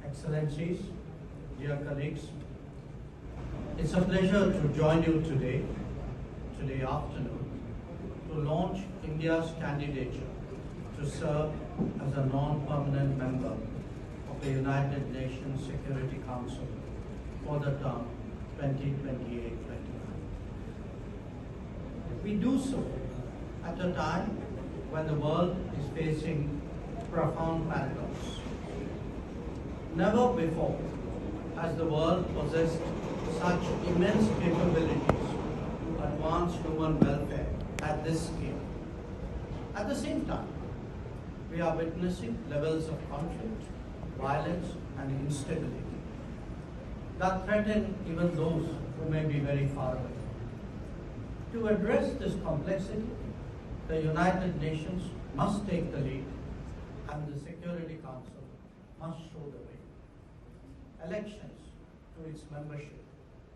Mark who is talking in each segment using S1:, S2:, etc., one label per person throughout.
S1: Excellencies, dear colleagues, it's a pleasure to join you today afternoon, to launch India's candidature to serve as a non-permanent member of the United Nations Security Council for the term 2028-29. We do so at a time when the world is facing profound paradox. Never before has the world possessed such immense capabilities to advance human welfare at this scale. At the same time, we are witnessing levels of conflict, violence, and instability that threaten even those who may be very far away. To address this complexity, the United Nations must take the lead, and the Security Council must show the way. Elections to its membership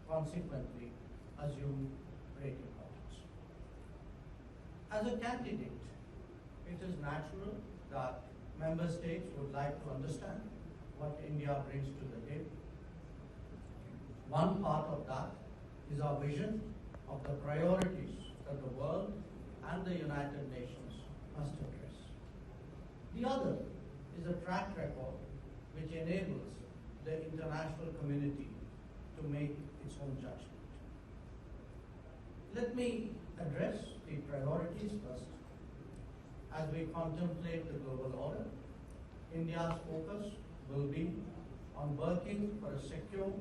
S1: consequently assume great importance. As a candidate, it is natural that member states would like to understand what India brings to the table. One part of that is our vision of the priorities that the world and the United Nations must address. The other is a track record which enables the international community to make its own judgment. Let me address the priorities first. As we contemplate the global order, India's focus will be on working for a secure,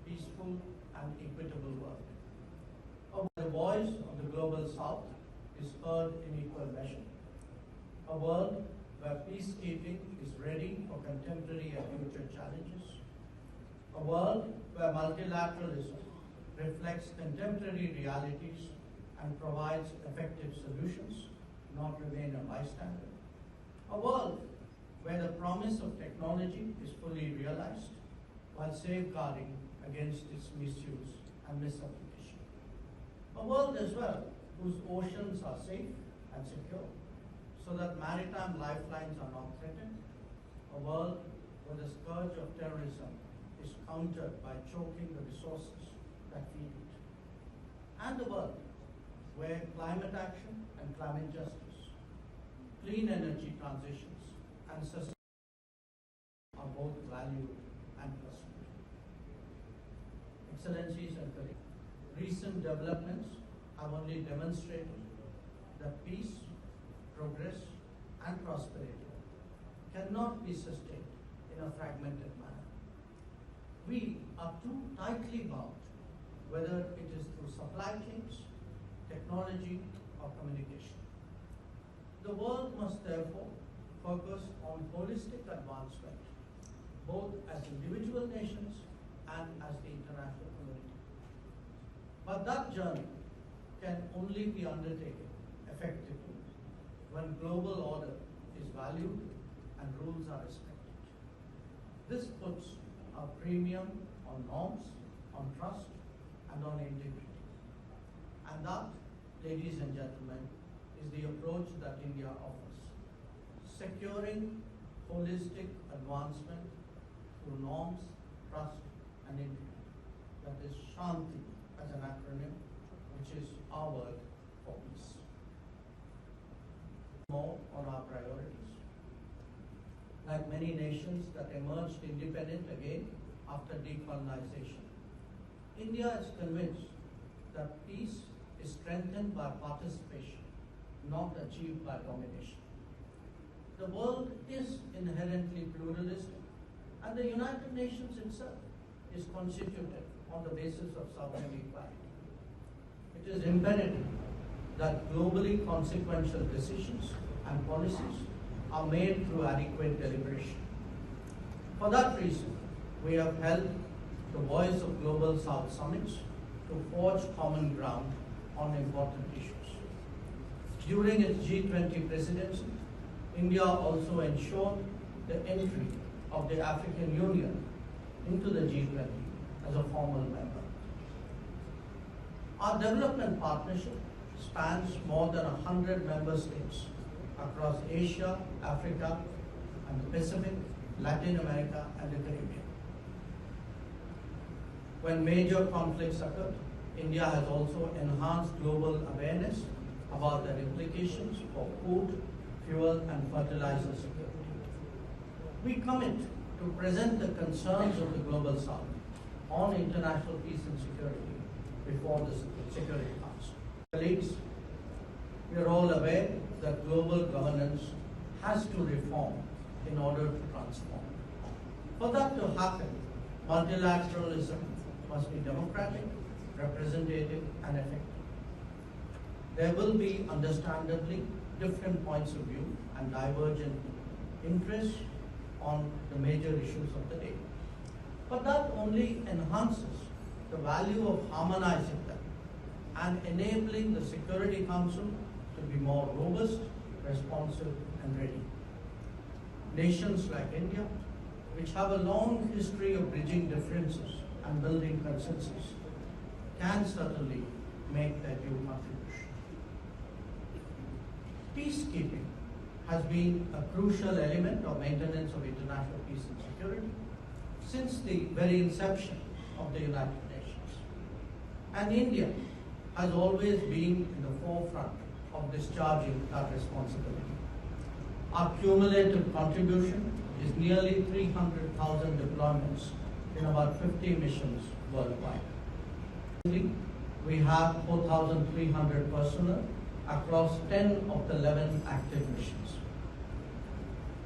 S1: peaceful, and equitable world. The voice of the global south is heard in equal measure. A world where peacekeeping is ready for contemporary and future challenges. A world where multilateralism reflects contemporary realities and provides effective solutions, not remain a bystander. A world where the promise of technology is fully realized while safeguarding against its misuse and misapplication. A world as well whose oceans are safe and secure so that maritime lifelines are not threatened. A world where the scourge of terrorism is countered by choking the resources that feed it. And a world where climate action and climate justice, clean energy transitions, and sustainability are both valued and pursued. Excellencies and colleagues, recent developments have only demonstrated that peace, progress, and prosperity cannot be sustained in a fragmented manner. We are too tightly bound, whether it is through supply chains, technology, or communication. The world must therefore focus on holistic advancement, both as individual nations and as the international community. But that journey can only be undertaken effectively when global order is valued and rules are respected. This puts a premium on norms, on trust, and on integrity. And that, ladies and gentlemen, is the approach that India offers. Securing holistic advancement through norms, trust, and integrity. That is Shanti as an acronym, which is our word for peace. More on our priorities. Like many nations that emerged independent again after decolonization, India is convinced that peace is strengthened by participation, not achieved by domination. The world is inherently pluralistic, and the United Nations itself is constituted on the basis of sovereign equality. It is imperative that globally consequential decisions and policies are made through adequate deliberation. For that reason, we have held the Voice of Global South summits to forge common ground on important issues. During its G20 presidency, India also ensured the entry of the African Union into the G20 as a formal member. Our development partnership spans more than 100 member states across Asia, Africa, and the Pacific, Latin America, and the Caribbean. When major conflicts occurred, India has also enhanced global awareness about their implications for food, fuel, and fertilizer security. We commit to present the concerns of the Global South on international peace and security before the Security Council. Colleagues, we are all aware that global governance has to reform in order to transform. For that to happen, multilateralism must be democratic, representative, and effective. There will be understandably different points of view and divergent interests on the major issues of the day. But that only enhances the value of harmonizing them and enabling the Security Council to be more robust, responsive, and ready. Nations like India, which have a long history of bridging differences and building consensus, can certainly make their due contribution. Peacekeeping has been a crucial element of maintenance of international peace and security since the very inception of the United Nations. And India has always been in the forefront of discharging that responsibility. Our cumulative contribution is nearly 300,000 deployments in about 50 missions worldwide. We have 4,300 personnel across 10 of the 11 active missions.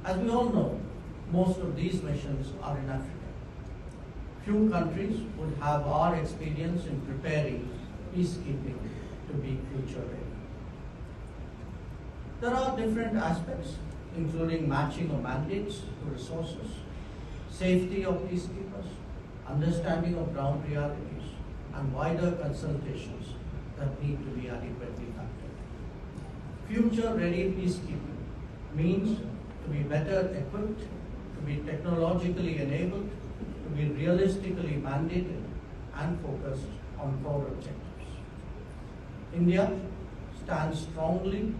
S1: As we all know, most of these missions are in Africa. Few countries would have our experience in preparing peacekeeping to be future ready. There are different aspects, including matching of mandates to resources, safety of peacekeepers, understanding of ground realities, and wider consultations that need to be adequately factored. Future-ready peacekeeping means to be better equipped, to be technologically enabled, to be realistically mandated, and focused on core objectives. India stands strongly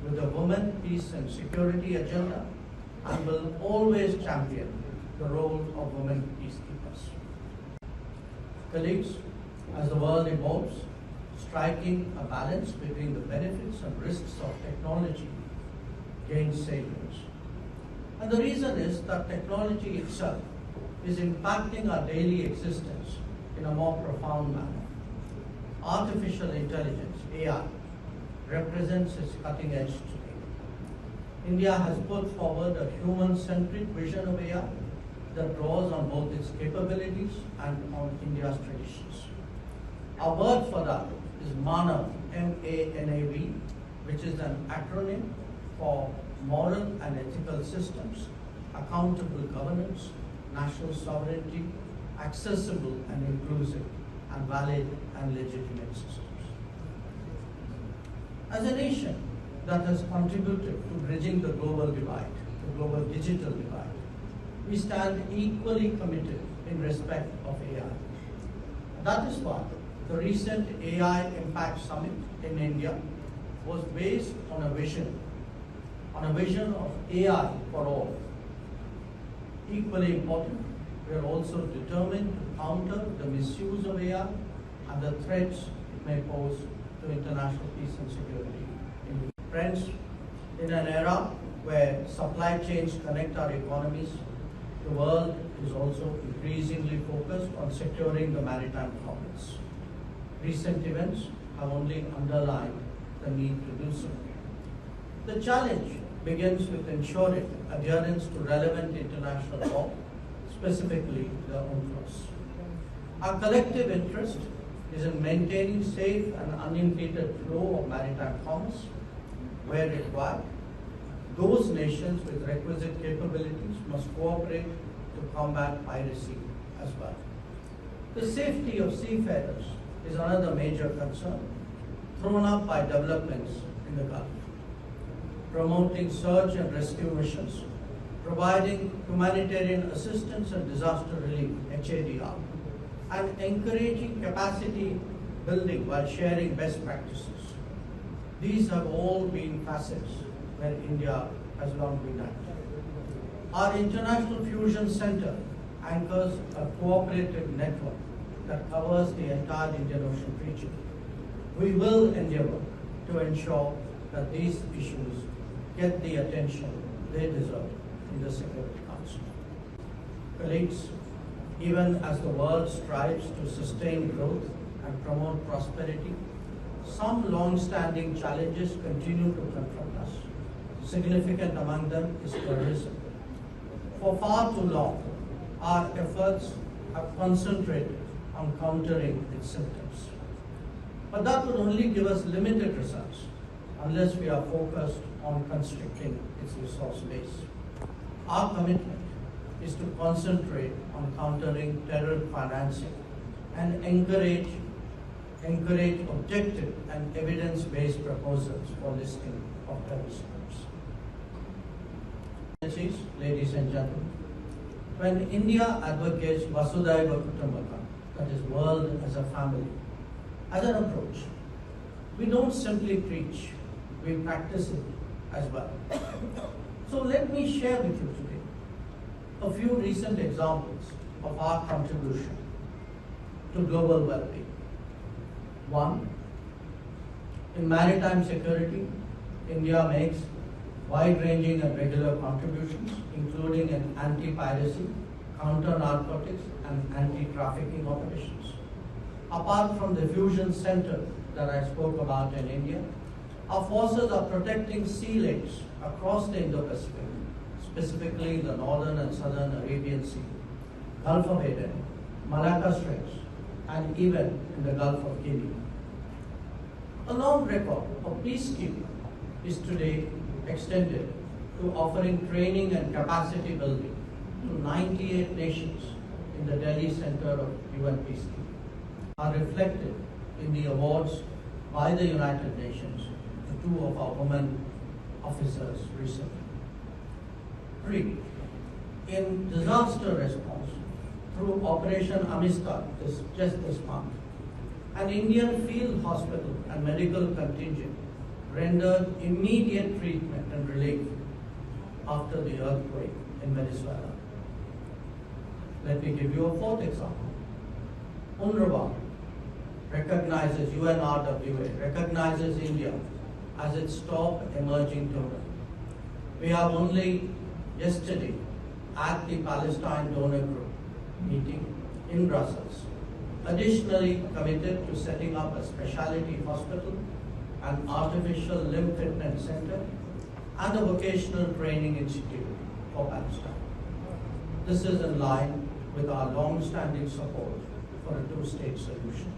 S1: with the Women, Peace and Security agenda and will always champion the role of women peacekeepers. Colleagues, as the world evolves, striking a balance between the benefits and risks of technology gains salience. And the reason is that technology itself is impacting our daily existence in a more profound manner. Artificial intelligence, AI, represents its cutting edge today. India has put forward a human-centric vision of AI that draws on both its capabilities and on India's traditions. Our word for that is MANAV, M-A-N-A-V, which is an acronym for Moral and Ethical Systems, Accountable Governance, National Sovereignty, Accessible and Inclusive, and Valid and Legitimate Systems. As a nation that has contributed to bridging the global divide, the global digital divide, we stand equally committed in respect of AI. That is why the recent AI Impact Summit in India was based on a vision of AI for all. Equally important, we are also determined to counter the misuse of AI and the threats it may pose to international peace and security. Friends, in an era where supply chains connect our economies, the world is also increasingly focused on securing the maritime commerce. Recent events have only underlined the need to do so. The challenge begins with ensuring adherence to relevant international law, specifically the UNCLOS. Our collective interest is in maintaining safe and unimpeded flow of maritime commerce where required. Those nations with requisite capabilities must cooperate to combat piracy as well. The safety of seafarers is another major concern thrown up by developments in the Gulf. Promoting search and rescue missions, providing humanitarian assistance and disaster relief, HADR, and encouraging capacity building while sharing best practices. These have all been facets where India has long been active. Our International Fusion Center anchors a cooperative network that covers the entire Indian Ocean region. We will endeavor to ensure that these issues get the attention they deserve in the Security Council. Colleagues, even as the world strives to sustain growth and promote prosperity, some long-standing challenges continue to confront us. Significant among them is terrorism. For far too long, our efforts have concentrated on countering its symptoms. But that would only give us limited results unless we are focused on constricting its resource base. Our commitment is to concentrate on countering terror financing and encourage objective and evidence-based proposals for listing of terrorist groups. Ladies and gentlemen, when India advocates Vasudhaiva Kutumbakam, that is world as a family, as an approach, we don't simply preach, we practice it as well. So let me share with you today a few recent examples of our contribution to global well-being. One, in maritime security, India makes wide-ranging and regular contributions, including in anti-piracy, counter-narcotics, and anti-trafficking operations. Apart from the fusion center that I spoke about in India, our forces are protecting sea lanes across the Indo-Pacific, specifically the northern and southern Arabian Sea, Gulf of Aden, Malacca Straits, and even in the Gulf of Guinea. A long record of peacekeeping is today extended to offering training and capacity building to 98 nations in the Delhi Center of UN Peacekeeping, are reflected in the awards by the United Nations to two of our women officers recently. 3. In disaster response, through Operation Amistad just this month, an Indian field hospital and medical contingent rendered immediate treatment and relief after the earthquake in Venezuela. Let me give you a fourth example. UNRWA recognizes, UNRWA recognizes India as its top emerging donor. We have only yesterday at the Palestine Donor Group meeting in Brussels, additionally committed to setting up a specialty hospital, an artificial limb fitness center, and a vocational training institute for Palestine. This is in line with our long-standing support for a two-state solution.